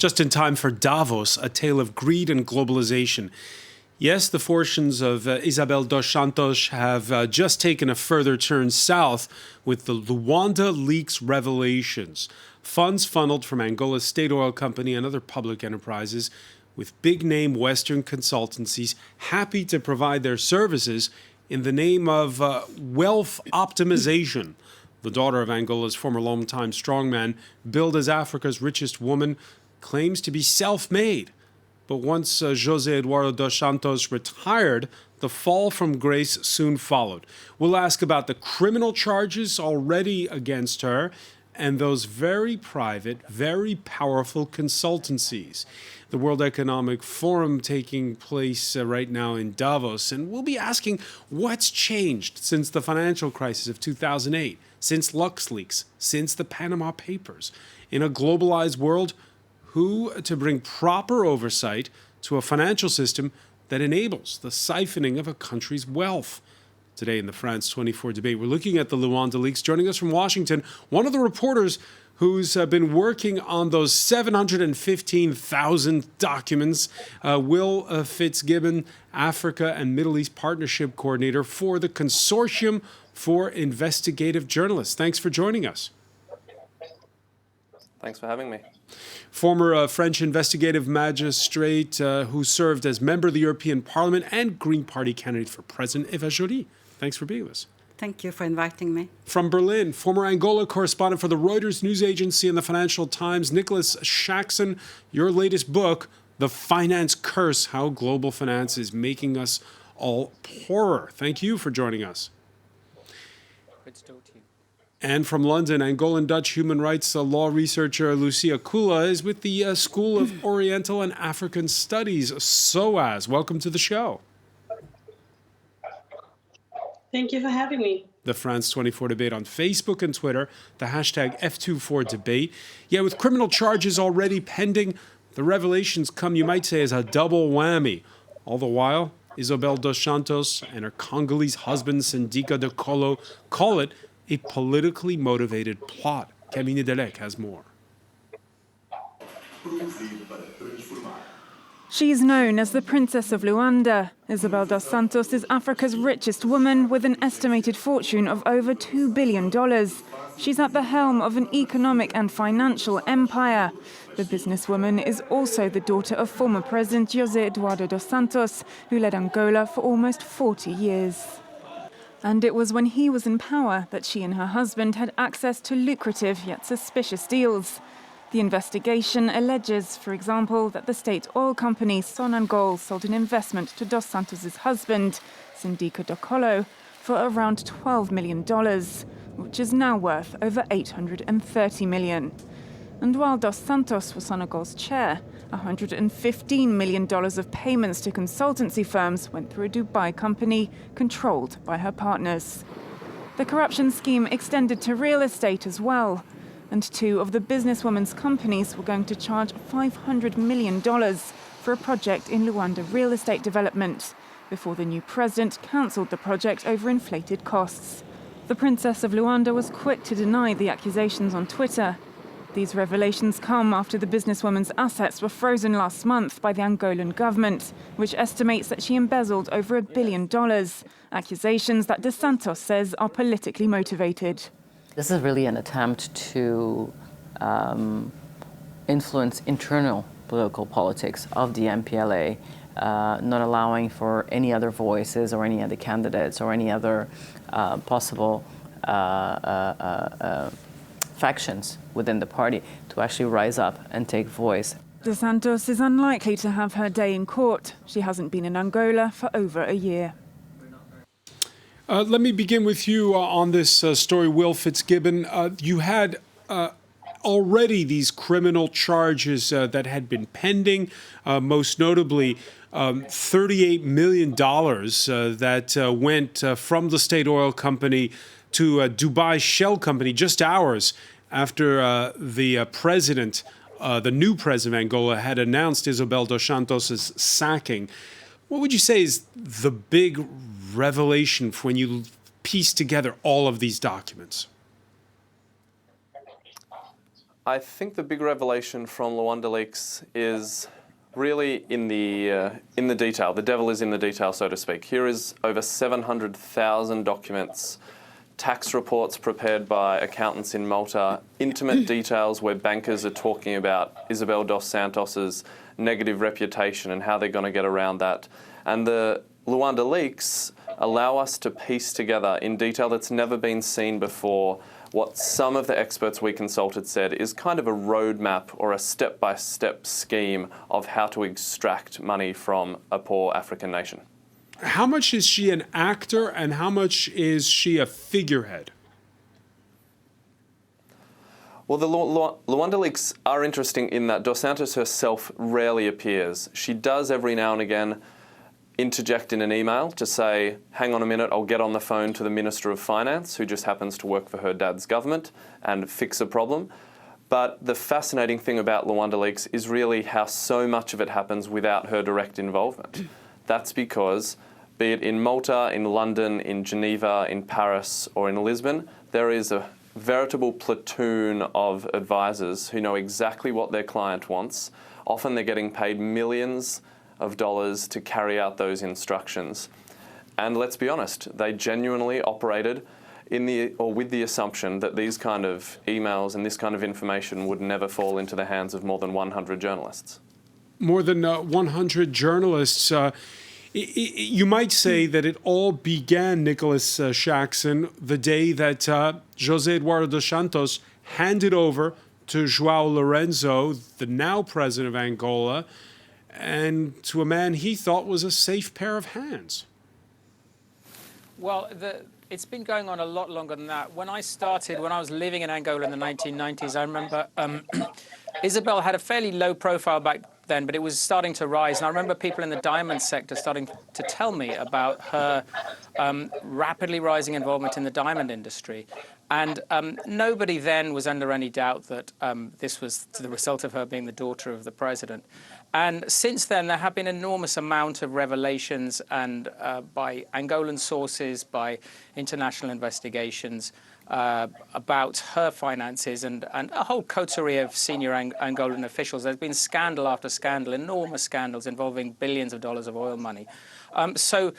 Just in time for Davos, a tale of greed and globalization. Yes, the fortunes of Isabel Dos Santos have just taken a further turn south with the Luanda Leaks revelations. Funds funneled from Angola's state oil company and other public enterprises, with big-name Western consultancies happy to provide their services in the name of wealth optimization. The daughter of Angola's former longtime strongman, billed as Africa's richest woman, claims to be self-made. But once José Eduardo dos Santos retired, the fall from grace soon followed. We'll ask about the criminal charges already against her and those very private, very powerful consultancies. The World Economic Forum taking place right now in Davos, and we'll be asking what's changed since the financial crisis of 2008, since LuxLeaks, since the Panama Papers. In a globalized world, who to bring proper oversight to a financial system that enables the siphoning of a country's wealth. Today in the France 24 debate, we're looking at the Luanda Leaks. Joining us from Washington, one of the reporters who's been working on those 715,000 documents, Will Fitzgibbon, Africa and Middle East Partnership Coordinator for the Consortium for Investigative Journalists. Thanks for joining us. Thanks for having me. Former French investigative magistrate who served as member of the European Parliament and Green Party candidate for president, Eva Joly. Thanks for being with us. Thank you for inviting me. From Berlin, former Angola correspondent for the Reuters news agency and the Financial Times, Nicholas Shaxson. Your latest book, The Finance Curse, How Global Finance is Making Us All Poorer. Thank you for joining us. Good to talk to you. And from London, Angolan Dutch human rights law researcher Lucia Kula is with the School of Oriental and African Studies, SOAS. Welcome to the show. Thank you for having me. The France 24 debate on Facebook and Twitter, the hashtag F24debate. Yeah, with criminal charges already pending, the revelations come, you might say, as a double whammy. All the while, Isabel Dos Santos and her Congolese husband, Sindika Dokolo, call it a politically motivated plot. Camille Delec has more. She is known as the Princess of Luanda. Isabel Dos Santos is Africa's richest woman with an estimated fortune of over $2 billion. She's at the helm of an economic and financial empire. The businesswoman is also the daughter of former President José Eduardo dos Santos, who led Angola for almost 40 years. And it was when he was in power that she and her husband had access to lucrative yet suspicious deals. The investigation alleges, for example, that the state oil company Sonangol sold an investment to Dos Santos' husband, Sindika Dokolo, for around $12 million, which is now worth over $830 million. And while Dos Santos was Sonangol's chair, $115 million of payments to consultancy firms went through a Dubai company controlled by her partners. The corruption scheme extended to real estate as well, and two of the businesswoman's companies were going to charge $500 million for a project in Luanda real estate development, before the new president cancelled the project over inflated costs. The Princess of Luanda was quick to deny the accusations on Twitter. These revelations come after the businesswoman's assets were frozen last month by the Angolan government, which estimates that she embezzled over $1 billion, accusations that Dos Santos says are politically motivated. This is really an attempt to influence internal political politics of the MPLA, not allowing for any other voices or any other candidates or any other possible factions within the party to actually rise up and take voice. Dos Santos is unlikely to have her day in court. She hasn't been in Angola for over a year. Let me begin with you on this story, Will Fitzgibbon. You had already these criminal charges that had been pending, most notably $38 million that went from the state oil company to a Dubai shell company just hours after the president, the new president of Angola, had announced Isabel Dos Santos' sacking. What would you say is the big revelation when you piece together all of these documents? I think the big revelation from Luanda Leaks is really in the detail. The devil is in the detail, so to speak. Here is over 700,000 documents, tax reports prepared by accountants in Malta, intimate details where bankers are talking about Isabel Dos Santos's negative reputation and how they're going to get around that. And the Luanda Leaks allow us to piece together in detail that's never been seen before what some of the experts we consulted said is kind of a roadmap or a step-by-step scheme of how to extract money from a poor African nation. How much is she an actor and how much is she a figurehead? Well, the Luanda Leaks are interesting in that Dos Santos herself rarely appears. She does every now and again interject in an email to say, hang on a minute, I'll get on the phone to the Minister of Finance, who just happens to work for her dad's government, and fix a problem. But the fascinating thing about Luanda Leaks is really how so much of it happens without her direct involvement. That's because, be it in Malta, in London, in Geneva, in Paris, or in Lisbon, there is a veritable platoon of advisors who know exactly what their client wants. Often they're getting paid millions of dollars to carry out those instructions. And let's be honest, they genuinely operated with the assumption that these kind of emails and this kind of information would never fall into the hands of more than 100 journalists. More than 100 journalists. You might say that it all began, Nicholas Shaxson, the day that José Eduardo dos Santos handed over to João Lourenço, the now president of Angola, and to a man he thought was a safe pair of hands. Well, it's been going on a lot longer than that. When I was living in Angola in the 1990s, I remember Isabel had a fairly low profile back then, but it was starting to rise. And I remember people in the diamond sector starting to tell me about her rapidly rising involvement in the diamond industry. And nobody then was under any doubt that this was the result of her being the daughter of the president. And since then, there have been an enormous amount of revelations and by Angolan sources, by international investigations about her finances and a whole coterie of senior Angolan officials. There's been scandal after scandal, enormous scandals involving billions of dollars of oil money. So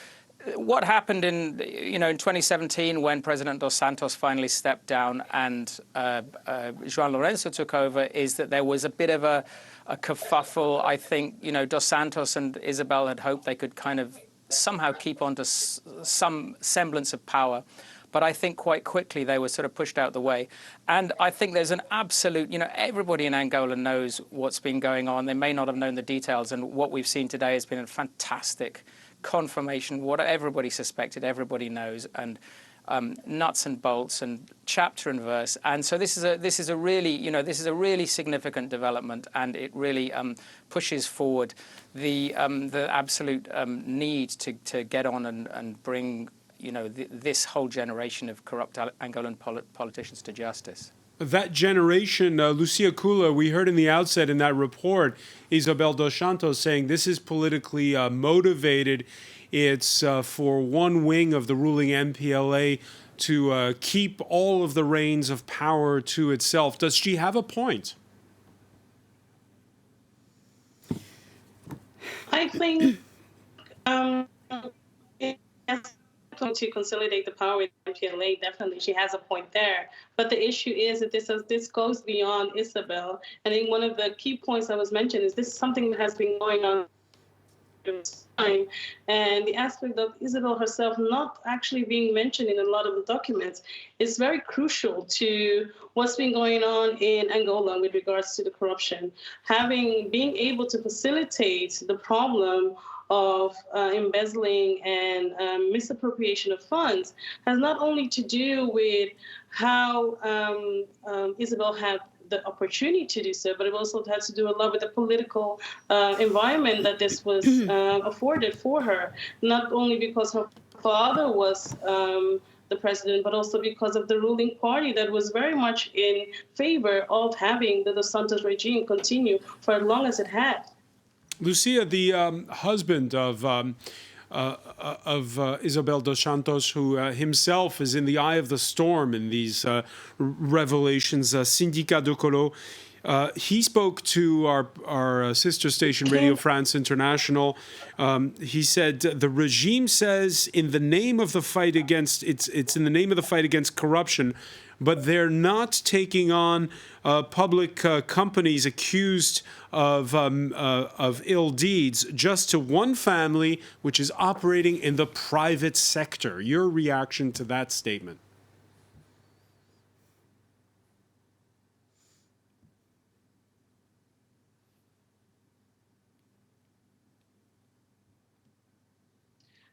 what happened in 2017 when President Dos Santos finally stepped down and João Lourenço took over is that there was a bit of a kerfuffle. I think, Dos Santos and Isabel had hoped they could kind of somehow keep on to some semblance of power. But I think quite quickly they were sort of pushed out the way. And I think there's an absolute, everybody in Angola knows what's been going on. They may not have known the details. And what we've seen today has been a fantastic confirmation. What everybody suspected, everybody knows. And nuts and bolts and chapter and verse. And so this is a really significant development, and it really pushes forward the absolute need to get on and bring this whole generation of corrupt Angolan politicians to justice. That generation, Lucia Kula, we heard in the outset in that report, Isabel Dos Santos saying this is politically motivated. It's for one wing of the ruling MPLA to keep all of the reins of power to itself. Does she have a point? I think to consolidate the power with MPLA, definitely she has a point there. But the issue is that this goes beyond Isabel. I think one of the key points that was mentioned is this is something that has been going on time, and the aspect of Isabel herself not actually being mentioned in a lot of the documents is very crucial to what's been going on in Angola with regards to the corruption. Being able to facilitate the problem of embezzling and misappropriation of funds has not only to do with how Isabel had the opportunity to do so, but it also has to do a lot with the political environment that this was afforded for her, not only because her father was the president, but also because of the ruling party that was very much in favor of having the Dos Santos regime continue for as long as it had. Lucia, the husband of Isabel Dos Santos, who himself is in the eye of the storm in these revelations. Syndicat de Colo. He spoke to our sister station, Radio France International. He said the regime says in the name of the fight against it's in the name of the fight against corruption, but they're not taking on public companies accused of ill deeds, just to one family which is operating in the private sector. Your reaction to that statement?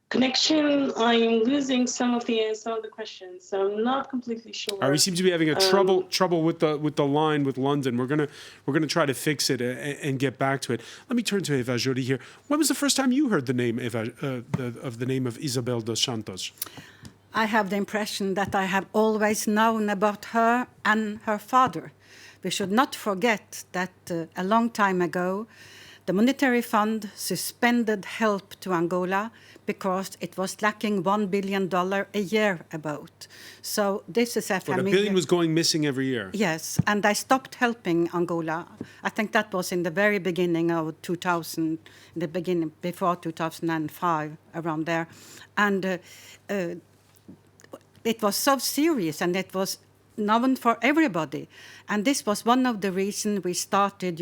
Connection, I'm losing some of the questions, so I'm not completely sure. We seem to be having a trouble with the line with London. We're gonna try to fix it and get back to it. Let me turn to Eva Joly here. When was the first time you heard the name the name of Isabel Dos Santos? I have the impression that I have always known about her and her father. We should not forget that a long time ago, the Monetary Fund suspended help to Angola because it was lacking $1 billion a year about. So this is a familiar... $1 billion was going missing every year. Yes, and I stopped helping Angola. I think that was in the very beginning of 2000, before 2005, around there. And it was so serious, and it was known for everybody. And this was one of the reasons we started,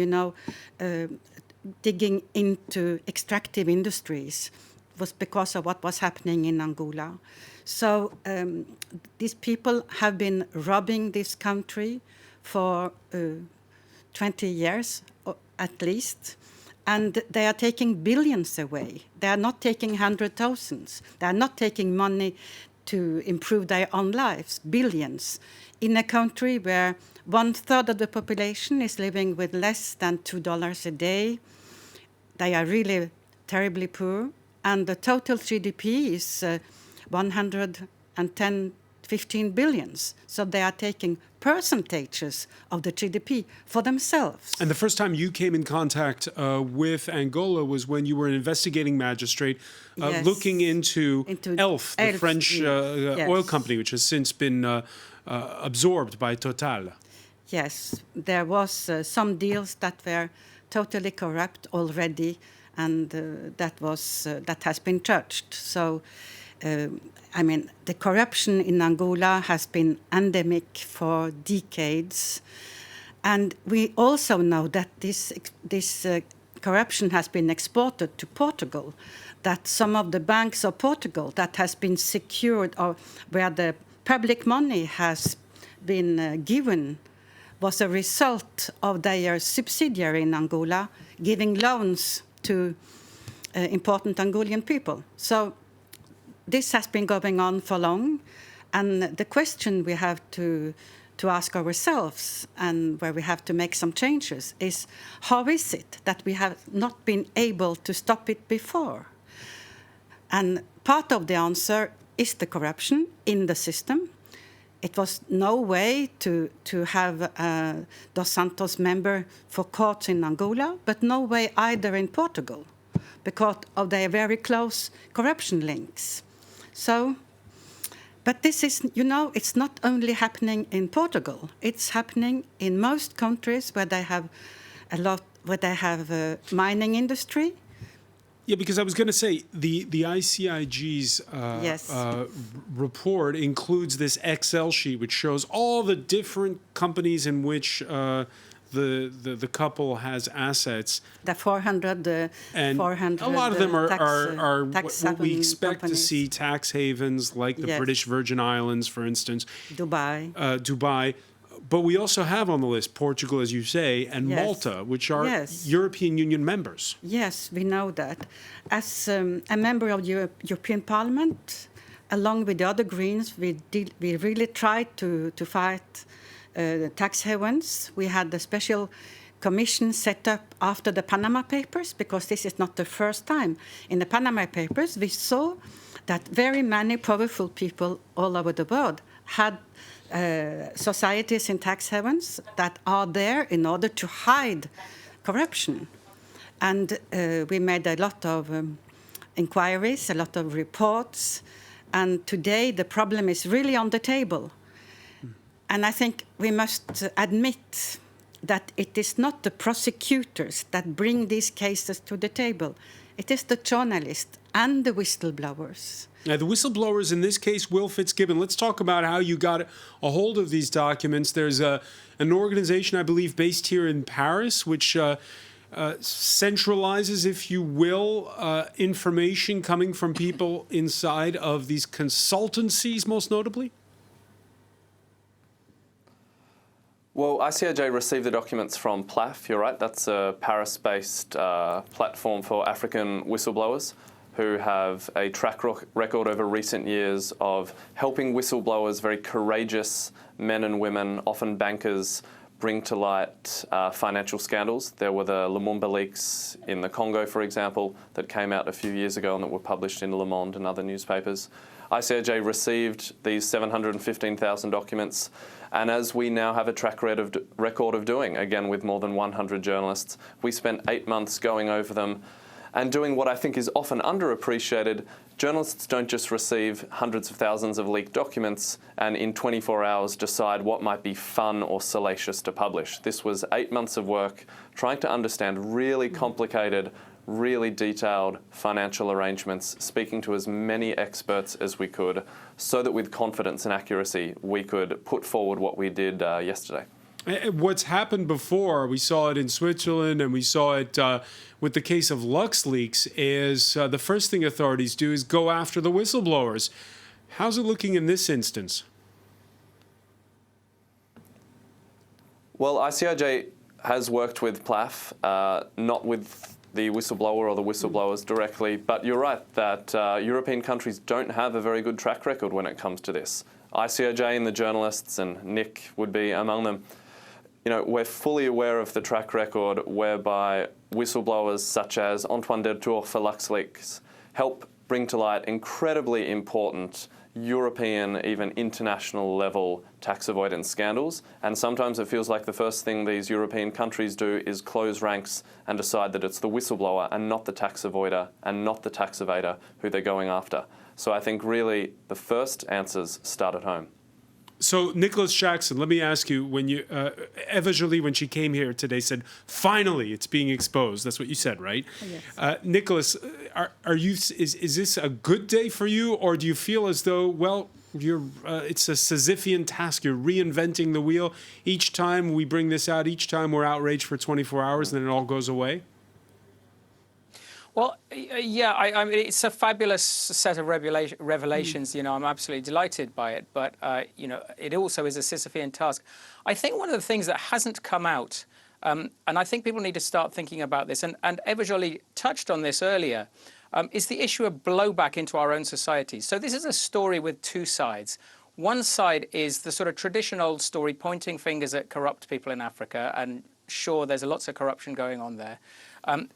digging into extractive industries, was because of what was happening in Angola. So these people have been robbing this country for 20 years, at least, and they are taking billions away. They are not taking hundred thousands. They are not taking money to improve their own lives, billions, in a country where 1/3 of the population is living with less than $2 a day. They are really terribly poor, and the total GDP is 15 billions. So they are taking percentages of the GDP for themselves. And the first time you came in contact with Angola was when you were an investigating magistrate Yes. looking into ELF, the ELF, French yes. oil company, which has since been absorbed by Total. Yes, there was some deals that were totally corrupt already, and that has been judged. So, the corruption in Angola has been endemic for decades, and we also know that this corruption has been exported to Portugal. That some of the banks of Portugal that has been secured, or where the public money has been given, was a result of their subsidiary in Angola giving loans to important Angolan people. So this has been going on for long, and the question we have to ask ourselves, and where we have to make some changes, is how is it that we have not been able to stop it before? And part of the answer is the corruption in the system. It was no way to have Dos Santos member for courts in Angola, but no way either in Portugal, because of their very close corruption links. So, but this is, it's not only happening in Portugal. It's happening in most countries where they have mining industry. Yeah, because I was going to say the ICIG's Yes. report includes this Excel sheet which shows all the different companies in which the couple has assets. The 400, and 400 a lot of them are tax what we haven expect companies. to see, tax havens like the Yes. British Virgin Islands, for instance, Dubai. Dubai. But we also have on the list Portugal, as you say, and Yes. Malta, which are Yes. European Union members. Yes, we know that. As a member of the European Parliament, along with the other Greens, we really tried to fight tax havens. We had a special commission set up after the Panama Papers, because this is not the first time. In the Panama Papers, we saw that very many powerful people all over the world had societies in tax havens that are there in order to hide corruption. And we made a lot of inquiries, a lot of reports. And today the problem is really on the table. And I think we must admit that it is not the prosecutors that bring these cases to the table. It is the journalists and the whistleblowers. Now, the whistleblowers in this case, Will Fitzgibbon, let's talk about how you got a hold of these documents. There's an organization, I believe, based here in Paris, which centralizes, if you will, information coming from people inside of these consultancies, most notably? Well, ICIJ received the documents from PLAF, you're right. That's a Paris-based platform for African whistleblowers who have a track record over recent years of helping whistleblowers, very courageous men and women, often bankers, bring to light financial scandals. There were the Luanda Leaks in the Congo, for example, that came out a few years ago and that were published in Le Monde and other newspapers. ICIJ received these 715,000 documents, and as we now have a track record of doing, again with more than 100 journalists, we spent 8 months going over them and doing what I think is often underappreciated. Journalists don't just receive hundreds of thousands of leaked documents and in 24 hours decide what might be fun or salacious to publish. This was 8 months of work trying to understand really complicated, really detailed financial arrangements, speaking to as many experts as we could, so that with confidence and accuracy we could put forward what we did yesterday. What's happened before, we saw it in Switzerland and we saw it with the case of Leaks, is the first thing authorities do is go after the whistleblowers. How's it looking in this instance? Well, ICIJ has worked with PLAF, not with the whistleblower or the whistleblowers directly, but you're right that European countries don't have a very good track record when it comes to this. ICIJ and the journalists, and Nick would be among them, you know, we're fully aware of the track record whereby whistleblowers such as Antoine Deltour for Leaks help bring to light incredibly important European, even international level tax avoidance scandals. And sometimes it feels like the first thing these European countries do is close ranks and decide that it's the whistleblower and not the tax avoider and not the tax evader who they're going after. So I think really the first answers start at home. So, Nicholas Jackson, let me ask you, when you Eva Joly, when she came here today, said, finally, it's being exposed. That's what you said, right? Yes. Nicholas, are you? Is this a good day for you, or do you feel as though, well, it's a Sisyphean task, you're reinventing the wheel? Each time we bring this out, each time we're outraged for 24 hours, and then it all goes away? Well, yeah, I mean, it's a fabulous set of revelations. You know, I'm absolutely delighted by it. But, you know, it also is a Sisyphean task. I think one of the things that hasn't come out, and I think people need to start thinking about this, and Eva Joly touched on this earlier, is the issue of blowback into our own societies. So this is a story with two sides. One side is the sort of traditional story pointing fingers at corrupt people in Africa, and sure, there's lots of corruption going on there.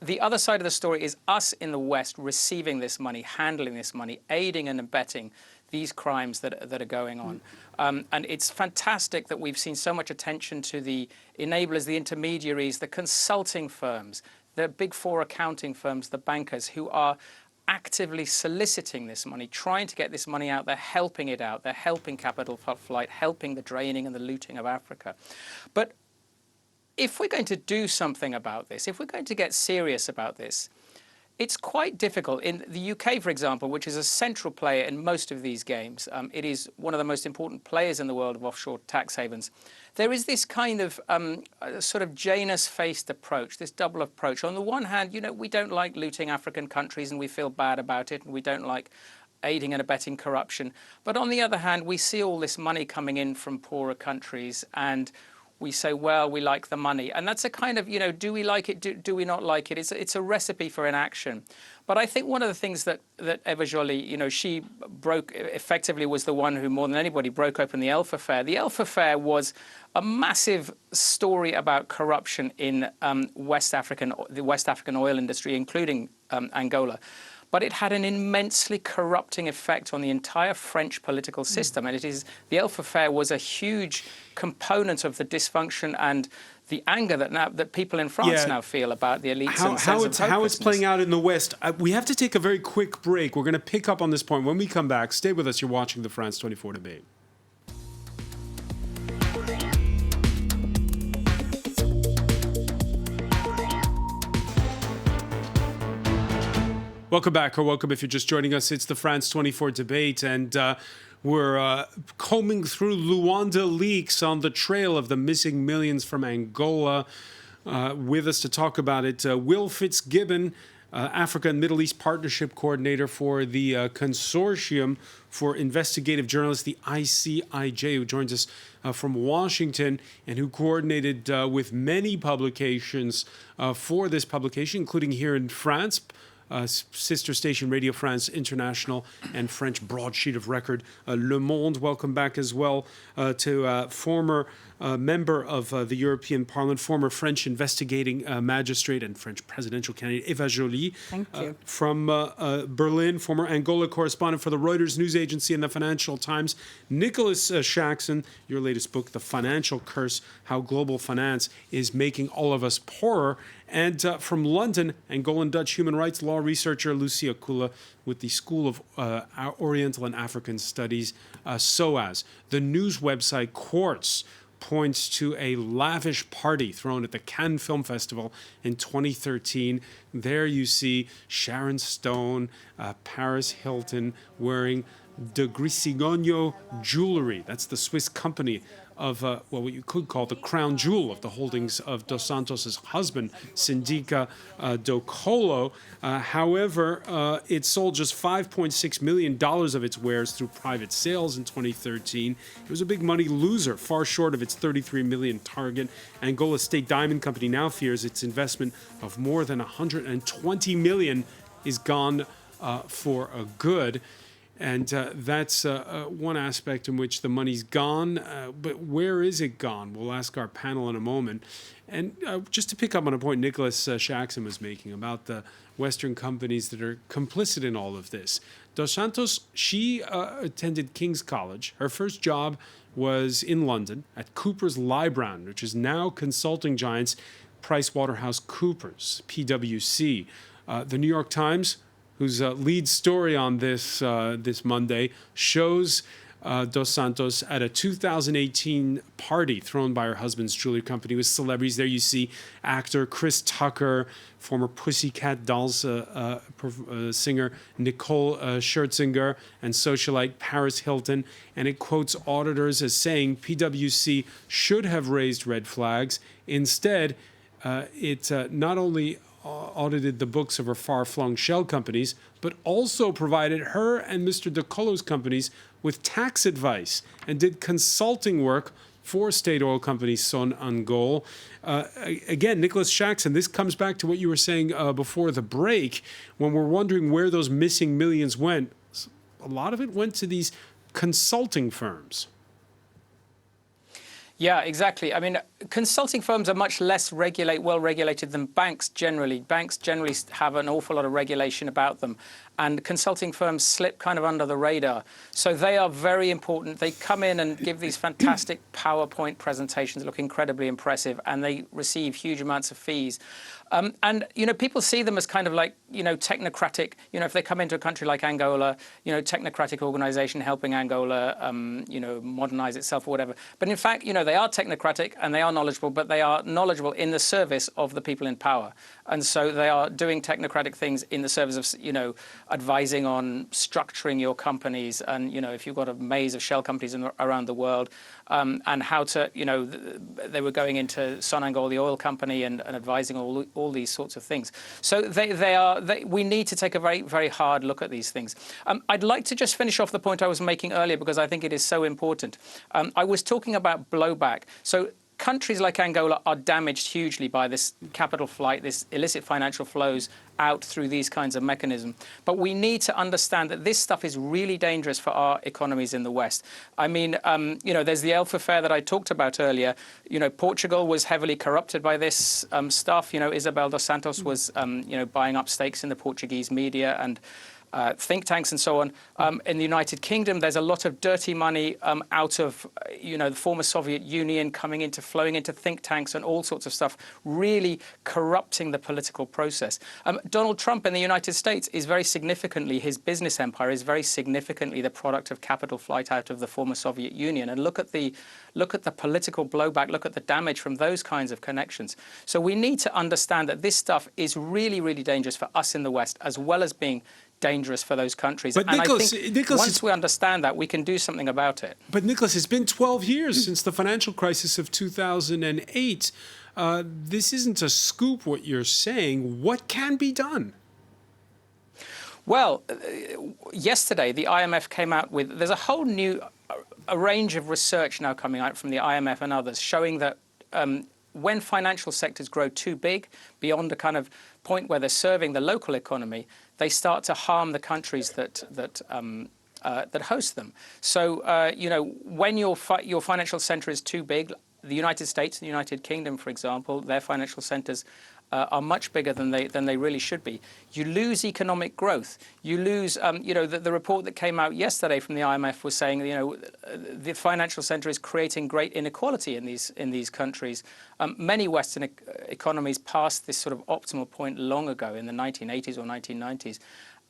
The other side of the story is us in the West receiving this money, handling this money, aiding and abetting these crimes that are going on. And it's fantastic that we've seen so much attention to the enablers, the intermediaries, the consulting firms, the big four accounting firms, the bankers who are actively soliciting this money, trying to get this money out. They're helping it out. They're helping capital flight, helping the draining and the looting of Africa. But if we're going to do something about this, if we're going to get serious about this, it's quite difficult. In the UK, for example, which is a central player in most of these games, it is one of the most important players in the world of offshore tax havens. There is this kind of sort of Janus-faced approach, this double approach. On the one hand, you know, we don't like looting African countries and we feel bad about it, and we don't like aiding and abetting corruption. But on the other hand, we see all this money coming in from poorer countries, and we say, well, we like the money. And that's a kind of, you know, do we like it? Do we not like it? It's a recipe for inaction. But I think one of the things that Eva Joly, you know, she effectively was the one who more than anybody broke open the Elf Affair. The Elf Affair was a massive story about corruption in the West African oil industry, including Angola. but it had an immensely corrupting effect on the entire French political system. And the Elf affair was a huge component of the dysfunction and the anger that people in France now feel about the elites and how it's playing out in the West. We have to take a very quick break. We're going to pick up on this point when we come back. Stay with us. You're watching the France 24 debate. Welcome back, or welcome if you're just joining us. It's the France 24 debate, and we're combing through Luanda Leaks on the trail of the missing millions from Angola. With us to talk about it, Will Fitzgibbon, Africa and Middle East Partnership Coordinator for the Consortium for Investigative Journalists, the ICIJ, who joins us from Washington and who coordinated with many publications for this publication, including here in France. Sister station Radio France International and French broadsheet of record Le Monde. Welcome back as well to former member of the European Parliament, former French investigating magistrate and French presidential candidate Eva Joly. Thank you. From Berlin, former Angola correspondent for the Reuters news agency and the Financial Times. Nicholas Shaxson, your latest book, The Financial Curse, How Global Finance is Making All of Us Poorer. And from London, Angolan Dutch human rights law researcher Lucia Kula with the School of Oriental and African Studies, SOAS. The news website Quartz points to a lavish party thrown at the Cannes Film Festival in 2013. There you see Sharon Stone, Paris Hilton wearing de Grisigogno jewelry. That's the Swiss company of what you could call the crown jewel of the holdings of Dos Santos' husband, Sindica do Colo. However, it sold just $5.6 million of its wares through private sales in 2013. It was a big money loser, far short of its $33 million target. Angola State Diamond Company now fears its investment of more than $120 million is gone for good. And that's one aspect in which the money's gone. But where is it gone? We'll ask our panel in a moment. And just to pick up on a point Nicholas Shaxson was making about the Western companies that are complicit in all of this. Dos Santos, she attended King's College. Her first job was in London at Cooper's Lybrand, which is now consulting giants PricewaterhouseCoopers, PwC. The New York Times, whose lead story on this this Monday shows Dos Santos at a 2018 party thrown by her husband's jewelry company with celebrities. There you see actor Chris Tucker, former Pussycat Dolls singer Nicole Scherzinger, and socialite Paris Hilton. And it quotes auditors as saying PwC should have raised red flags. Instead, it not only audited the books of her far-flung shell companies, but also provided her and Mr. DeColo's companies with tax advice and did consulting work for state oil company Sonangol. Again, Nicholas Shaxson, this comes back to what you were saying before the break, when we're wondering where those missing millions went. A lot of it went to these consulting firms. Yeah, exactly. I mean, consulting firms are much less well-regulated than banks generally. Banks generally have an awful lot of regulation about them, and consulting firms slip kind of under the radar. So they are very important. They come in and give these fantastic PowerPoint presentations, look incredibly impressive, and they receive huge amounts of fees. And, you know, people see them as kind of like, you know, technocratic, you know, if they come into a country like Angola, you know, technocratic organization helping Angola, you know, modernize itself or whatever. But in fact, you know, they are technocratic and they are knowledgeable, but they are knowledgeable in the service of the people in power. And so they are doing technocratic things in the service of, you know, advising on structuring your companies. And, you know, if you've got a maze of shell companies around the world, and how to, you know, they were going into Sonangol, the oil company, and advising all these sorts of things. So we need to take a very, very hard look at these things. I'd like to just finish off the point I was making earlier because I think it is so important. I was talking about blowback. So countries like Angola are damaged hugely by this capital flight, this illicit financial flows out through these kinds of mechanisms. But we need to understand that this stuff is really dangerous for our economies in the West. I mean, there's the Elf affair that I talked about earlier. Portugal was heavily corrupted by this stuff. Isabel Dos Santos was, buying up stakes in the Portuguese media and think tanks and so on. In the United Kingdom, there's a lot of dirty money out of, the former Soviet Union flowing into think tanks and all sorts of stuff, really corrupting the political process. Donald Trump in the United States is very significantly, his business empire is very significantly the product of capital flight out of the former Soviet Union. And look at the political blowback, look at the damage from those kinds of connections. So we need to understand that this stuff is really, really dangerous for us in the West, as well as being dangerous for those countries. But and Nicholas, I think Nicholas, once we understand that, we can do something about it. But Nicholas, it's been 12 years since the financial crisis of 2008. This isn't a scoop, what you're saying. What can be done? Well, yesterday, the IMF came out with, there's a whole new, a range of research now coming out from the IMF and others showing that when financial sectors grow too big, beyond a kind of point where they're serving the local economy, they start to harm the countries that host them. So, when your financial center is too big, the United States, the United Kingdom, for example, their financial centers are much bigger than they really should be. You lose economic growth. You lose, the report that came out yesterday from the IMF was saying, the financial center is creating great inequality in these countries. Many Western economies passed this sort of optimal point long ago in the 1980s or 1990s.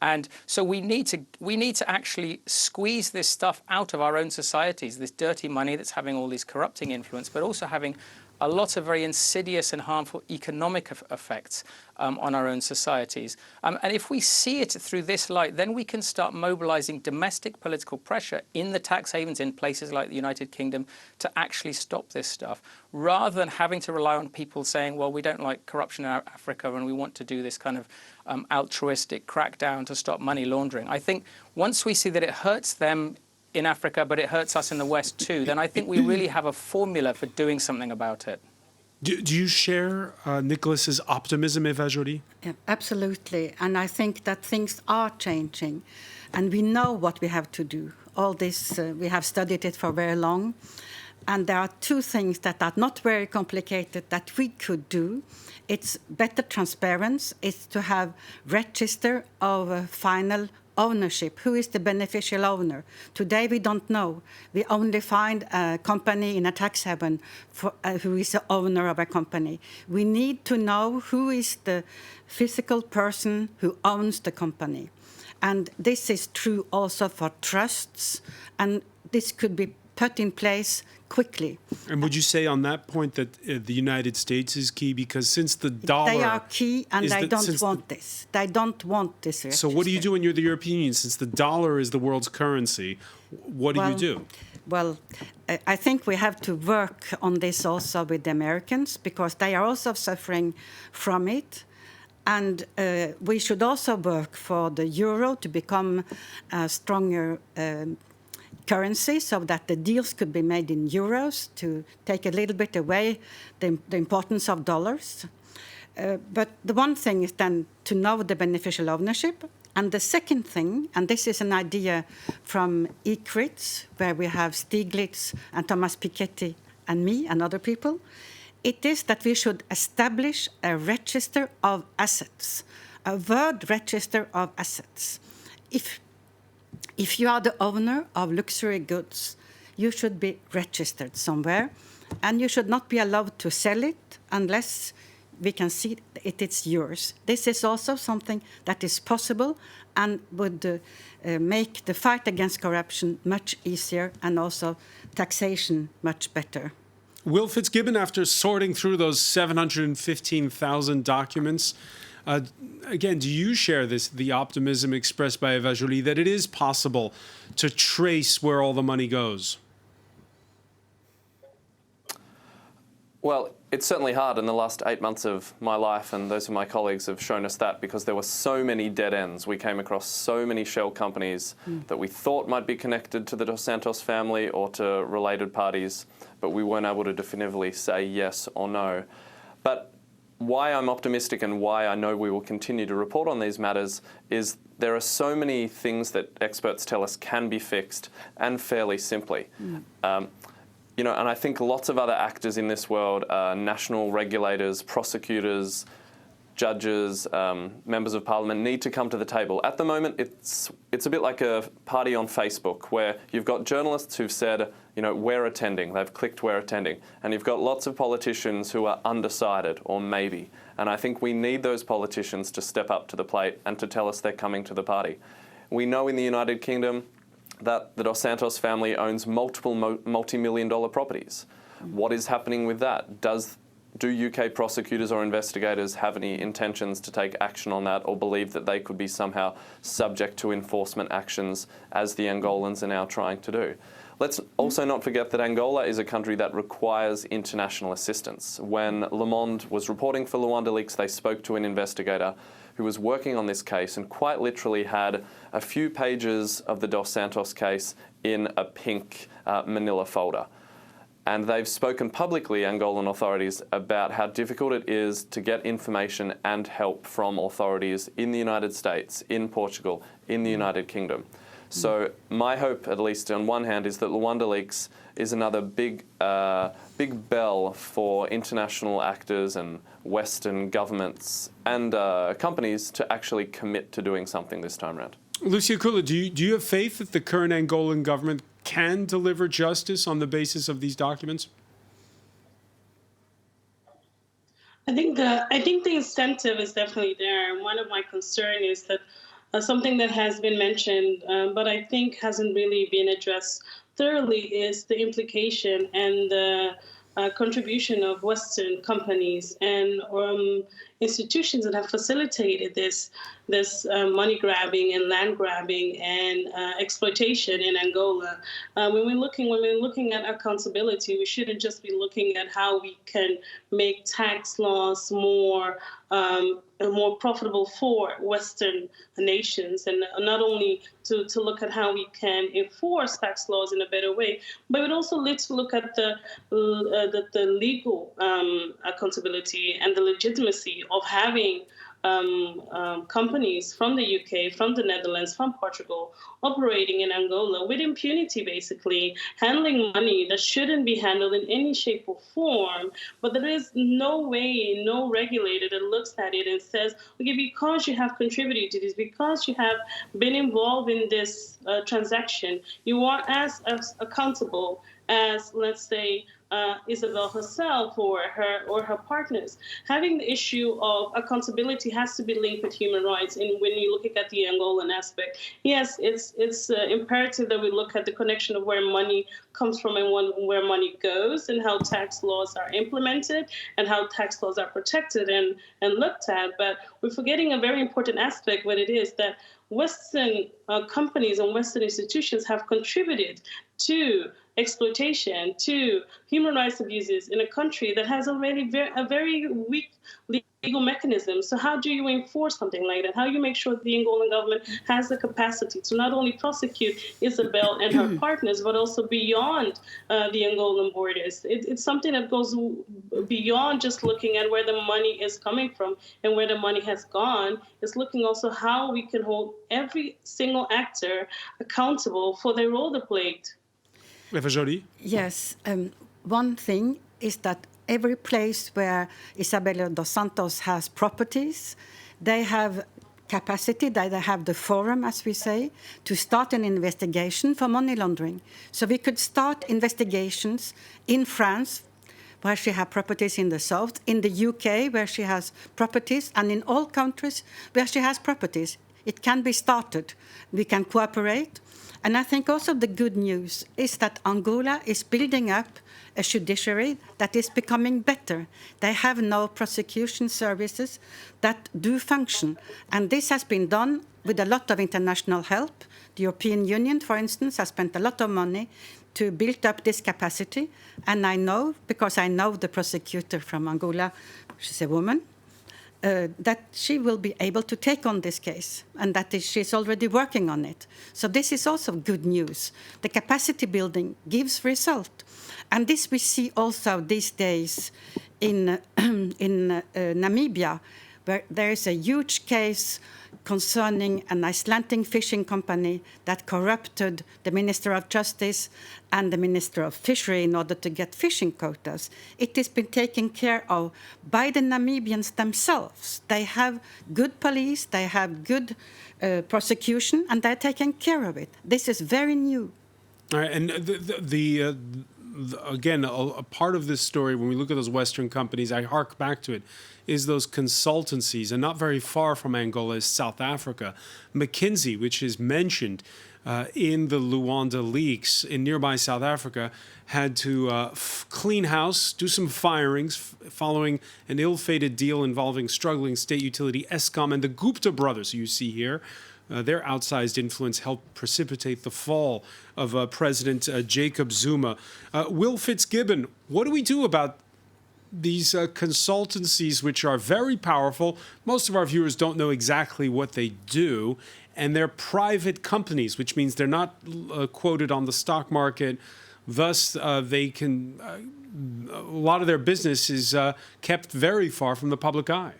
And so we need to actually squeeze this stuff out of our own societies, this dirty money that's having all these corrupting influence, but also having a lot of very insidious and harmful economic effects on our own societies. And if we see it through this light, then we can start mobilizing domestic political pressure in the tax havens in places like the United Kingdom to actually stop this stuff, rather than having to rely on people saying, well, we don't like corruption in Africa and we want to do this kind of altruistic crackdown to stop money laundering. I think once we see that it hurts them in Africa, but it hurts us in the West too, then I think we really have a formula for doing something about it. Do you share Nicholas's optimism, Eva Joly? Yeah, absolutely. And I think that things are changing. And we know what we have to do. All this, we have studied it for very long. And there are two things that are not very complicated that we could do. It's better transparency. It's to have register of final ownership. Who is the beneficial owner? Today we don't know. We only find a company in a tax haven who is the owner of a company. We need to know who is the physical person who owns the company. And this is true also for trusts, and this could be put in place quickly. And would you say on that point that the United States is key? Because since the dollar... They are key, and they don't want this. They don't want this register. So what do you do when you're the European Union? Since the dollar is the world's currency, what do you do? Well, I think we have to work on this also with the Americans, because they are also suffering from it. And we should also work for the euro to become a stronger currency, so that the deals could be made in euros to take a little bit away the importance of dollars. But the one thing is then to know the beneficial ownership. And the second thing, and this is an idea from ECRITS, where we have Stiglitz and Thomas Piketty and me and other people, it is that we should establish a register of assets, a world register of assets. If you are the owner of luxury goods, you should be registered somewhere, and you should not be allowed to sell it unless we can see it's yours. This is also something that is possible and would make the fight against corruption much easier, and also taxation much better. Will Fitzgibbon, after sorting through those 715,000 documents, again, do you share the optimism expressed by Eva Joly that it is possible to trace where all the money goes? Well, it's certainly hard, and the last 8 months of my life and those of my colleagues have shown us that, because there were so many dead ends. We came across so many shell companies that we thought might be connected to the Dos Santos family or to related parties, but we weren't able to definitively say yes or no. But why I'm optimistic and why I know we will continue to report on these matters is there are so many things that experts tell us can be fixed, and fairly simply. You know, and I think lots of other actors in this world, national regulators, prosecutors, judges, members of parliament, need to come to the table. At the moment, it's a bit like a party on Facebook where you've got journalists who've said, you know, we're attending. They've clicked we're attending. And you've got lots of politicians who are undecided or maybe. And I think we need those politicians to step up to the plate and to tell us they're coming to the party. We know in the United Kingdom that the Dos Santos family owns multiple multi-million-dollar properties. What is happening with that? Do UK prosecutors or investigators have any intentions to take action on that, or believe that they could be somehow subject to enforcement actions, as the Angolans are now trying to do? Let's also not forget that Angola is a country that requires international assistance. When Le Monde was reporting for Luanda Leaks, they spoke to an investigator who was working on this case and quite literally had a few pages of the Dos Santos case in a pink manila folder. And they've spoken publicly, Angolan authorities, about how difficult it is to get information and help from authorities in the United States, in Portugal, in the United Kingdom. So my hope, at least on one hand, is that Luanda Leaks is another big bell for international actors and Western governments and companies to actually commit to doing something this time around. Lucia Kula, do you have faith that the current Angolan government can deliver justice on the basis of these documents? I think the incentive is definitely there. And one of my concerns is that something that has been mentioned, but I think hasn't really been addressed thoroughly, is the implication and the contribution of Western companies and institutions that have facilitated this money grabbing and land grabbing and exploitation in Angola. When we're looking at accountability, we shouldn't just be looking at how we can make tax laws more profitable for Western nations, and not only to look at how we can enforce tax laws in a better way, but it also leads to look at the legal accountability and the legitimacy of having companies from the UK, from the Netherlands, from Portugal, operating in Angola with impunity, basically, handling money that shouldn't be handled in any shape or form. But there is no way, no regulator that looks at it and says, okay, because you have contributed to this, because you have been involved in this transaction, you are as accountable as, let's say, Isabel herself or her partners. Having the issue of accountability has to be linked with human rights. And when you look at the Angolan aspect, yes, it's imperative that we look at the connection of where money comes from and where money goes, and how tax laws are implemented and how tax laws are protected and looked at. But we're forgetting a very important aspect, what it is that Western companies and Western institutions have contributed to exploitation, to human rights abuses in a country that has already a very weak legal mechanism. So how do you enforce something like that? How do you make sure that the Angolan government has the capacity to not only prosecute Isabel and her partners, but also beyond the Angolan borders? It's something that goes beyond just looking at where the money is coming from and where the money has gone. It's looking also how we can hold every single actor accountable for their role they played. Eva Joly? Yes. One thing is that every place where Isabel Dos Santos has properties, they have capacity, they have the forum, as we say, to start an investigation for money laundering. So we could start investigations in France, where she has properties in the south, in the UK, where she has properties, and in all countries where she has properties. It can be started. We can cooperate. And I think also the good news is that Angola is building up a judiciary that is becoming better. They have now prosecution services that do function. And this has been done with a lot of international help. The European Union, for instance, has spent a lot of money to build up this capacity. And I know, because I know the prosecutor from Angola, she's a woman, that she will be able to take on this case, and that she's already working on it. So this is also good news. The capacity building gives result. And this we see also these days in Namibia, where there is a huge case concerning an Icelandic fishing company that corrupted the Minister of Justice and the Minister of Fishery in order to get fishing quotas. It has been taken care of by the Namibians themselves. They have good police, they have good prosecution, and they're taking care of it. This is very new. All right, and again, a part of this story, when we look at those Western companies, I hark back to it, is those consultancies. And not very far from Angola is South Africa. McKinsey, which is mentioned in the Luanda Leaks in nearby South Africa, had to clean house, do some firings following an ill-fated deal involving struggling state utility Eskom and the Gupta brothers you see here. Their outsized influence helped precipitate the fall of President Jacob Zuma. Will Fitzgibbon, what do we do about these consultancies, which are very powerful? Most of our viewers don't know exactly what they do, and they're private companies, which means they're not quoted on the stock market. Thus, they can a lot of their business is kept very far from the public eye.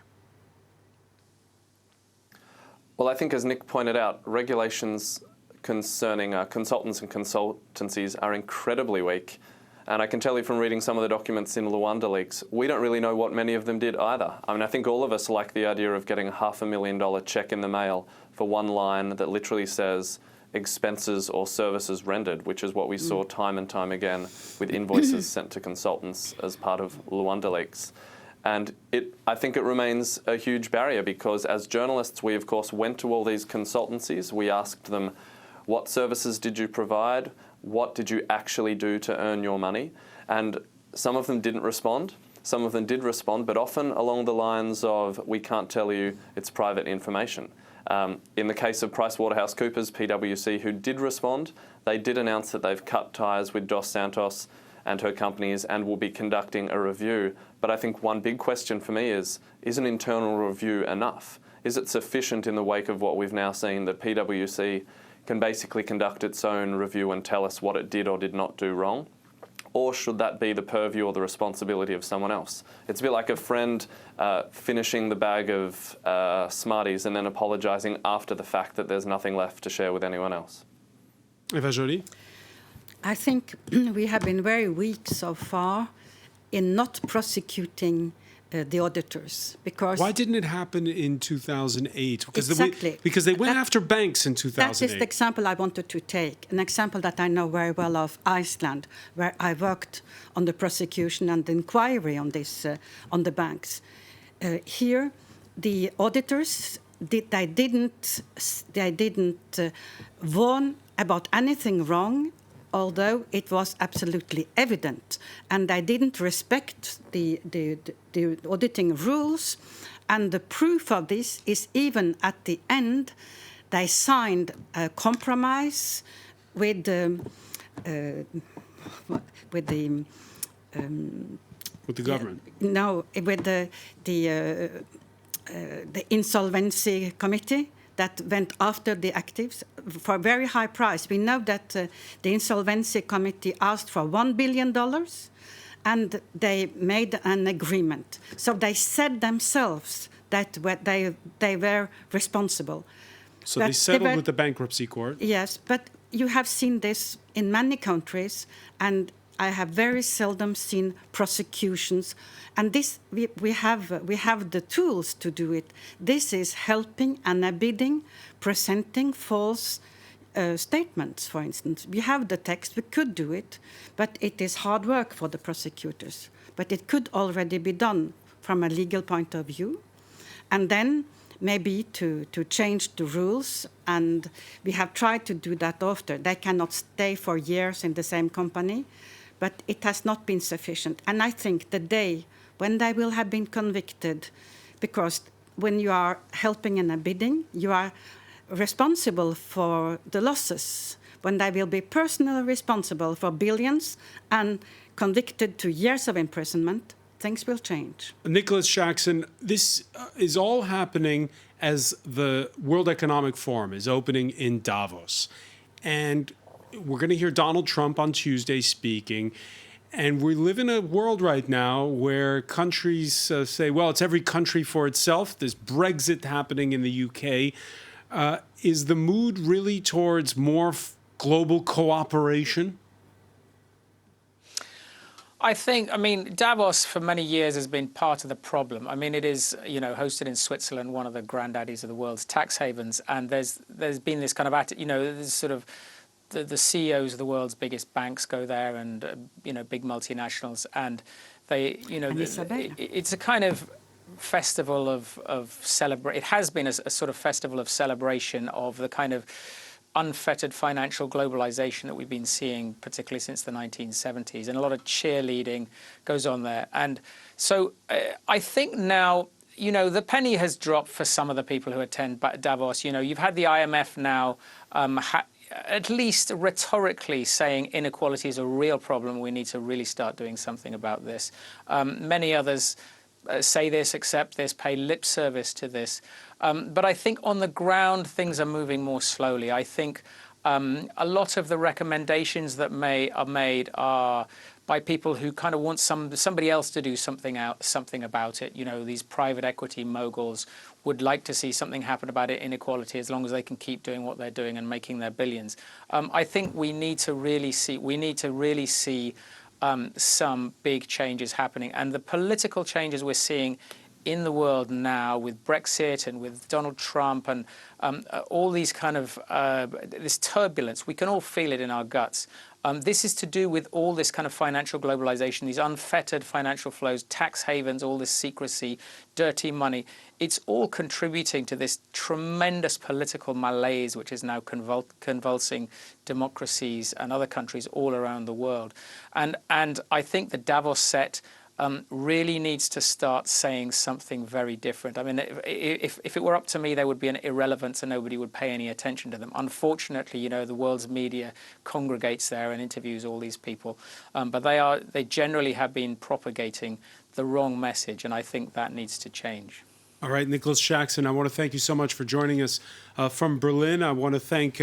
Well, I think, as Nick pointed out, regulations concerning consultants and consultancies are incredibly weak. And I can tell you from reading some of the documents in Luanda Leaks, we don't really know what many of them did either. I mean, I think all of us like the idea of getting a $500,000 check in the mail for one line that literally says expenses or services rendered, which is what we saw time and time again with invoices sent to consultants as part of Luanda Leaks. And I think it remains a huge barrier because as journalists, we of course went to all these consultancies. We asked them, what services did you provide? What did you actually do to earn your money? And some of them didn't respond. Some of them did respond, but often along the lines of, we can't tell you, it's private information. In the case of PricewaterhouseCoopers, PwC, who did respond, they did announce that they've cut ties with Dos Santos and her companies and will be conducting a review. But I think one big question for me is an internal review enough? Is it sufficient in the wake of what we've now seen that PwC can basically conduct its own review and tell us what it did or did not do wrong? Or should that be the purview or the responsibility of someone else? It's a bit like a friend finishing the bag of Smarties and then apologising after the fact that there's nothing left to share with anyone else. Eva Joly? I think we have been very weak so far in not prosecuting the auditors, because... Why didn't it happen in 2008? Exactly. Because they went after banks in 2008. That is the example I wanted to take, an example that I know very well of Iceland, where I worked on the prosecution and the inquiry on this, on the banks. Here, the auditors, they didn't warn about anything wrong, although it was absolutely evident. And they didn't respect the auditing rules. And the proof of this is even at the end, they signed a compromise with the government? No, with the insolvency committee that went after the actives for a very high price. We know that the insolvency committee asked for $1 billion, and they made an agreement. So they said themselves that they were responsible. So they settled with the bankruptcy court? Yes, but you have seen this in many countries, and I have very seldom seen prosecutions. And this, we have the tools to do it. This is helping and abetting, presenting false statements, for instance. We have the text, we could do it, but it is hard work for the prosecutors. But it could already be done from a legal point of view. And then maybe to change the rules, and we have tried to do that after. They cannot stay for years in the same company, but it has not been sufficient. And I think the day when they will have been convicted, because when you are helping and abetting, you are responsible for the losses, when they will be personally responsible for billions and convicted to years of imprisonment, things will change. Nicholas Jackson, this is all happening as the World Economic Forum is opening in Davos. And we're going to hear Donald Trump on Tuesday speaking. And we live in a world right now where countries say, well, it's every country for itself. There's Brexit happening in the UK. Is the mood really towards more global cooperation? I mean, Davos for many years has been part of the problem. I mean, it is, hosted in Switzerland, one of the granddaddies of the world's tax havens. And there's been this kind of, this sort of, the CEOs of the world's biggest banks go there, and big multinationals, and they, it's a kind of festival of celebrate. It has been a sort of festival of celebration of the kind of unfettered financial globalization that we've been seeing, particularly since the 1970s, and a lot of cheerleading goes on there. And so I think now, the penny has dropped for some of the people who attend Davos. You've had the IMF now at least rhetorically saying inequality is a real problem. We need to really start doing something about this. Many others say this, accept this, pay lip service to this. But I think on the ground, things are moving more slowly. I think a lot of the recommendations that are made are by people who kind of want somebody else to do something about it. These private equity moguls would like to see something happen about inequality as long as they can keep doing what they're doing and making their billions. I think we need to really see some big changes happening, and the political changes we're seeing in the world now with Brexit and with Donald Trump and all these kind of this turbulence, we can all feel it in our guts. This is to do with all this kind of financial globalization, these unfettered financial flows, tax havens, all this secrecy, dirty money. It's all contributing to this tremendous political malaise, which is now convulsing democracies and other countries all around the world. And I think the Davos set really needs to start saying something very different. I mean, if it were up to me, they would be an irrelevance and nobody would pay any attention to them. Unfortunately, the world's media congregates there and interviews all these people. But they generally have been propagating the wrong message, and I think that needs to change. All right, Nicholas Jackson, I want to thank you so much for joining us from Berlin. I want to thank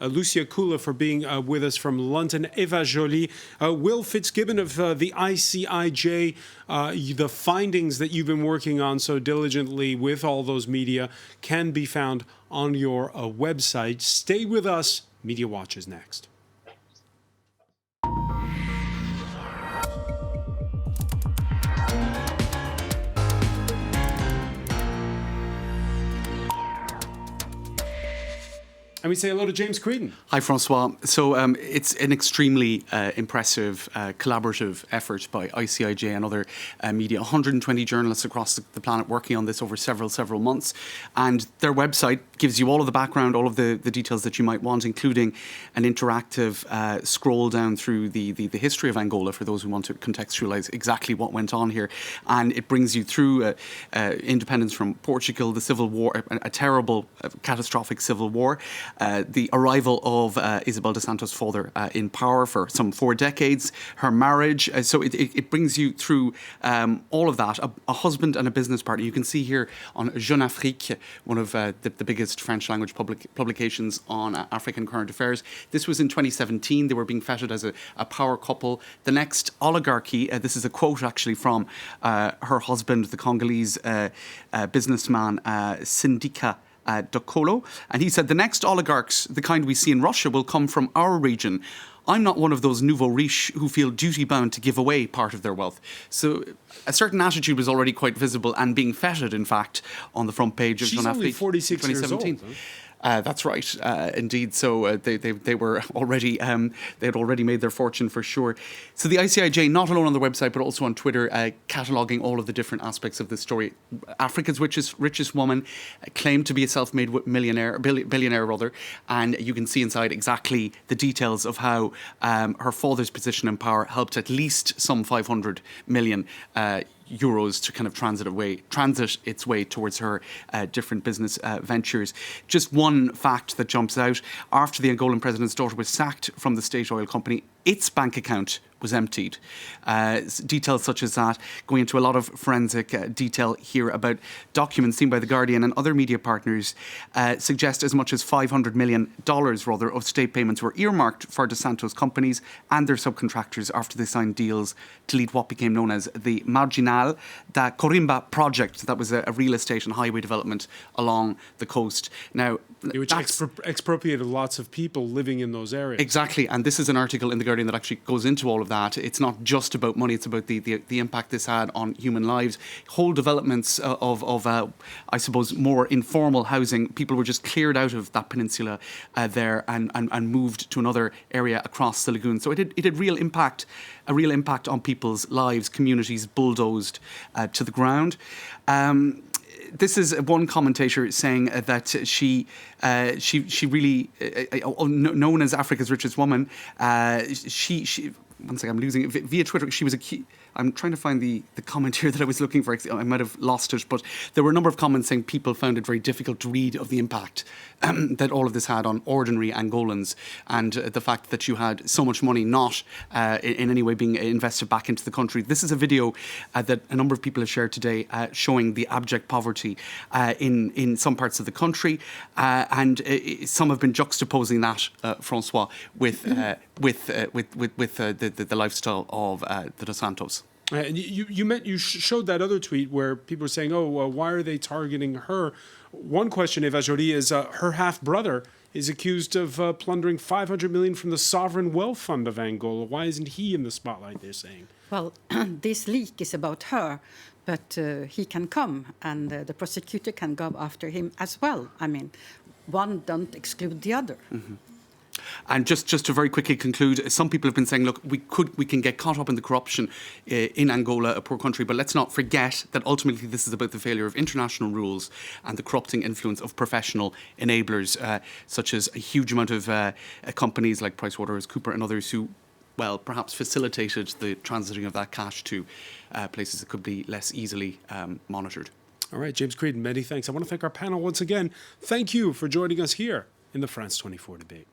Lucia Kula for being with us from London, Eva Joly, Will Fitzgibbon of the ICIJ. The findings that you've been working on so diligently with all those media can be found on your website. Stay with us. Media Watch is next. And we say hello to James Creedon. Hi, Francois. So it's an extremely impressive collaborative effort by ICIJ and other media. 120 journalists across the planet working on this over several months. And their website gives you all of the background, all of the details that you might want, including an interactive scroll down through the history of Angola for those who want to contextualize exactly what went on here. And it brings you through independence from Portugal, the civil war, a terrible, catastrophic civil war, the arrival of Isabel Dos Santos' father in power for some 4 decades, her marriage. So it brings you through all of that, a husband and a business partner. You can see here on Jeune Afrique, one of the biggest French language publications on African current affairs. This was in 2017. They were being feted as a power couple. The next oligarchy, this is a quote actually from her husband, the Congolese businessman Sindika Dokolo, and he said, the next oligarchs, the kind we see in Russia, will come from our region. I'm not one of those nouveau riches who feel duty-bound to give away part of their wealth. So a certain attitude was already quite visible and being feted, in fact, on the front page of She's Jeune only Afrique 46 years 2017. old, huh? That's right, indeed. So they were already they had already made their fortune for sure. So the ICIJ, not alone on their website but also on Twitter, cataloguing all of the different aspects of this story. Africa's richest woman, claimed to be a self-made billionaire rather, and you can see inside exactly the details of how her father's position in power helped at least some 500 million euros to kind of transit its way towards her different business ventures. Just one fact that jumps out: after the Angolan president's daughter was sacked from the state oil company, its bank account was emptied. Details such as that, going into a lot of forensic detail here about documents seen by The Guardian and other media partners, suggest as much as $500 million of state payments were earmarked for Dos Santos companies and their subcontractors after they signed deals to lead what became known as the Marginal da Corimba project. That was a real estate and highway development along the coast. Now, which expropriated lots of people living in those areas. Exactly, and this is an article in The Guardian that actually goes into all of that. It's not just about money, it's about the impact this had on human lives. Whole developments of I suppose, more informal housing. People were just cleared out of that peninsula there and moved to another area across the lagoon. So it had a real impact on people's lives, communities bulldozed to the ground. This is one commentator saying that she really, known as Africa's richest woman, she one second, I'm losing it. Via Twitter, she was I'm trying to find the comment here that I was looking for. I might have lost it, but there were a number of comments saying people found it very difficult to read of the impact that all of this had on ordinary Angolans, and the fact that you had so much money not in any way being invested back into the country. This is a video that a number of people have shared today showing the abject poverty in some parts of the country, and some have been juxtaposing that, Francois, with the lifestyle of the Dos Santos. You showed that other tweet where people were saying, why are they targeting her? One question, Eva Joly, is her half-brother is accused of plundering $500 million from the sovereign wealth fund of Angola. Why isn't he in the spotlight, they're saying? Well, this leak is about her, but he can come, and the prosecutor can go after him as well. I mean, one don't exclude the other. Mm-hmm. And just to very quickly conclude, some people have been saying, look, we can get caught up in the corruption in Angola, a poor country, but let's not forget that ultimately this is about the failure of international rules and the corrupting influence of professional enablers, such as a huge amount of companies like PricewaterhouseCoopers and others who, well, perhaps facilitated the transiting of that cash to places that could be less easily monitored. All right, James Creedon, many thanks. I want to thank our panel once again. Thank you for joining us here in the France 24 debate.